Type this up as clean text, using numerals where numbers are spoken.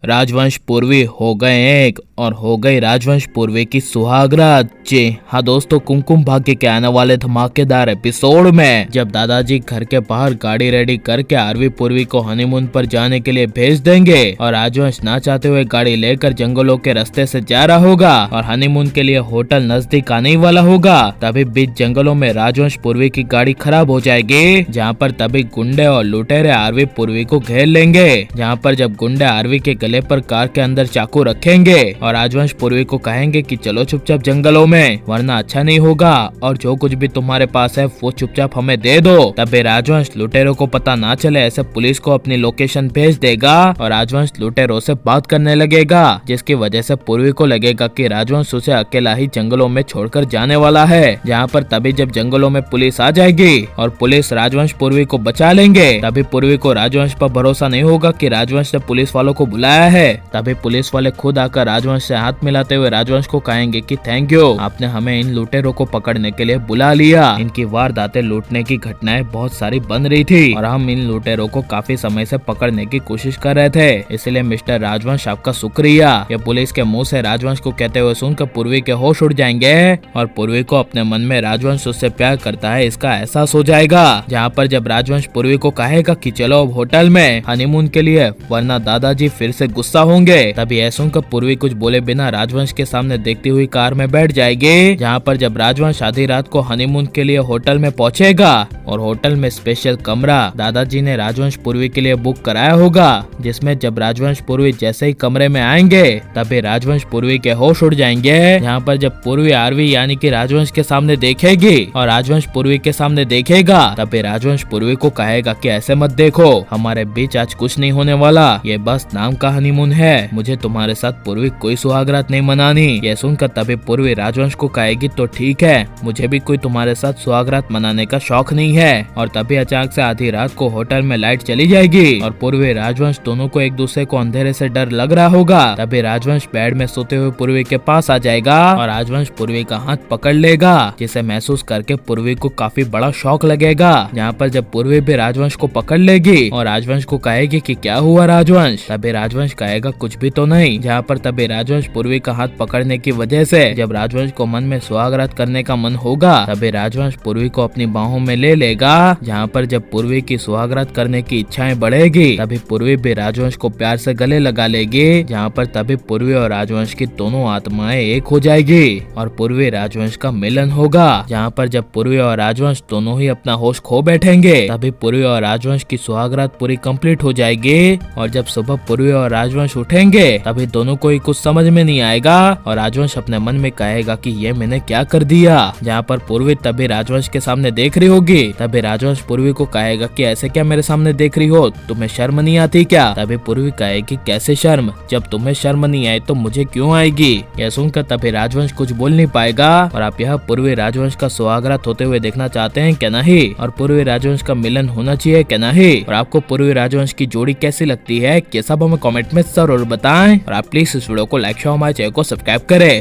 राजवंश पूर्वी हो गए एक और हो गई राजवंश पूर्वी की सुहागरात। जी हाँ दोस्तों, कुमकुम भाग्य के आने वाले धमाकेदार एपिसोड में जब दादाजी घर के बाहर गाड़ी रेडी करके आरवी पूर्वी को हनीमून पर जाने के लिए भेज देंगे और राजवंश ना चाहते हुए गाड़ी लेकर जंगलों के रास्ते से जा रहा होगा और हनीमून के लिए होटल नजदीक आने वाला होगा, तभी बीच जंगलों में राजवंश पूर्वी की गाड़ी खराब हो जाएगी। जहाँ पर तभी गुंडे और लुटेरे आरवी पूर्वी को घेर लेंगे। जहाँ पर जब गुंडे आरवी के गले पर कार के अंदर चाकू रखेंगे और राजवंश पूर्वी को कहेंगे कि चलो चुपचाप जंगलों में, वरना अच्छा नहीं होगा और जो कुछ भी तुम्हारे पास है वो चुपचाप हमें दे दो। तभी राजवंश लुटेरों को पता ना चले ऐसे पुलिस को अपनी लोकेशन भेज देगा और राजवंश लुटेरों से बात करने लगेगा, जिसकी वजह से पूर्वी को लगेगा कि राजवंश उसे अकेला ही जंगलों में छोड़कर जाने वाला है। जहाँ पर तभी जब जंगलों में पुलिस आ जाएगी और पुलिस राजवंश पूर्वी को बचा लेंगे, तभी पूर्वी को राजवंश पर भरोसा नहीं होगा कि राजवंश ने पुलिस वालों को बुलाया है। तभी पुलिस वाले खुद आकर राजवंश से हाथ मिलाते हुए राजवंश को कहेंगे कि थैंक यू, आपने हमें इन लुटेरों को पकड़ने के लिए बुला लिया। इनकी वारदातें लूटने की घटनाएं बहुत सारी बन रही थी और हम इन लुटेरों को काफी समय से पकड़ने की कोशिश कर रहे थे, इसलिए मिस्टर राजवंश आपका शुक्रिया। ये पुलिस के मुंह से राजवंश को कहते हुए सुनकर पूर्वी के होश उड़ जाएंगे और पूर्वी को अपने मन में राजवंश उससे प्यार करता है इसका एहसास हो जाएगा। जहाँ पर जब राजवंश पूर्वी को कहेगा कि चलो अब होटल में हनीमून के लिए, वरना दादाजी फिर से गुस्सा होंगे, तभी ऐसा सुनकर पूर्वी कुछ बोले बिना राजवंश के सामने देखती हुई कार में बैठ जाएगी। जहाँ पर जब राजवंश आधी रात को हनीमून के लिए होटल में पहुँचेगा और होटल में स्पेशल कमरा दादाजी ने राजवंश पूर्वी के लिए बुक कराया होगा, जिसमें जब राजवंश पूर्वी जैसे ही कमरे में आएंगे तभी राजवंश पूर्वी के होश उड़ जाएंगे। यहाँ पर जब पूर्वी आरवी यानी कि राजवंश के सामने देखेगी और राजवंश पूर्वी के सामने देखेगा, तभी राजवंश पूर्वी को कहेगा कि ऐसे मत देखो, हमारे बीच आज कुछ नहीं होने वाला, ये बस नाम का हनीमून है, मुझे तुम्हारे साथ पूर्वी कोई सुहागरात नहीं मनानी। ये सुनकर तभी पूर्वी राजवंश को कहेगी तो ठीक है, मुझे भी कोई तुम्हारे साथ सुहागरात मनाने का शौक नहीं है। और तभी अचानक से आधी रात को होटल में लाइट चली जाएगी और पूर्वी राजवंश दोनों को एक दूसरे को अंधेरे से डर लग रहा होगा। तभी राजवंश बेड में सोते हुए पूर्वी के पास आ जाएगा और राजवंश पूर्वी का हाथ पकड़ लेगा, जिसे महसूस करके पूर्वी को काफी बड़ा शौक लगेगा। जहाँ पर जब पूर्वी भी राजवंश को पकड़ लेगी और राजवंश को कहेगी कि क्या हुआ राजवंश, तभी राजवंश कहेगा कुछ भी तो नहीं। जहाँ पर तभी राजवंश पूर्वी का हाथ पकड़ने की वजह से जब राजवंश को मन में सुहागरात करने का मन होगा, तभी राजवंश पूर्वी को अपनी बाहों में ले लेगा। जहाँ पर जब पूर्वी की सुहागरात करने की इच्छाएं बढ़ेगी, तभी पूर्वी भी राजवंश को प्यार से गले लगा लेगी। जहाँ पर तभी पूर्वी और राजवंश की दोनों आत्माएं एक हो जाएगी और पूर्वी राजवंश का मिलन होगा। जहाँ पर जब पूर्वी और राजवंश दोनों ही अपना होश खो बैठेंगे, तभी पूर्वी और राजवंश की सुहागरात पूरी कंप्लीट हो जाएगी। और जब सुबह पूर्वी और राजवंश उठेंगे, तभी दोनों को ही कुछ समझ में नहीं आएगा और राजवंश अपने मन में कहेगा कि ये मैंने क्या कर दिया। जहाँ पर पूर्वी तभी राजवंश के सामने देख रही होगी, तभी राजवंश पूर्वी को कहेगा कि ऐसे क्या मेरे सामने देख रही हो, तुम्हें शर्म नहीं आती क्या। तभी पूर्वी कहेगी कैसे शर्म, जब तुम्हें शर्म नहीं आए तो मुझे क्यों आएगी। यह सुनकर तभी राजवंश कुछ बोल नहीं पाएगा। और आप यह पूर्वी राजवंश का सुहागरात होते हुए देखना चाहते हैं क्या नहीं, और पूर्वी राजवंश का मिलन होना चाहिए क्या नहीं, और आपको पूर्वी राजवंश की जोड़ी कैसी लगती है, ये सब हमें कमेंट में जरूर बताएं। और आप प्लीज इस वीडियो को लाइक शेयर हमारे चैनल को सब्सक्राइब करें।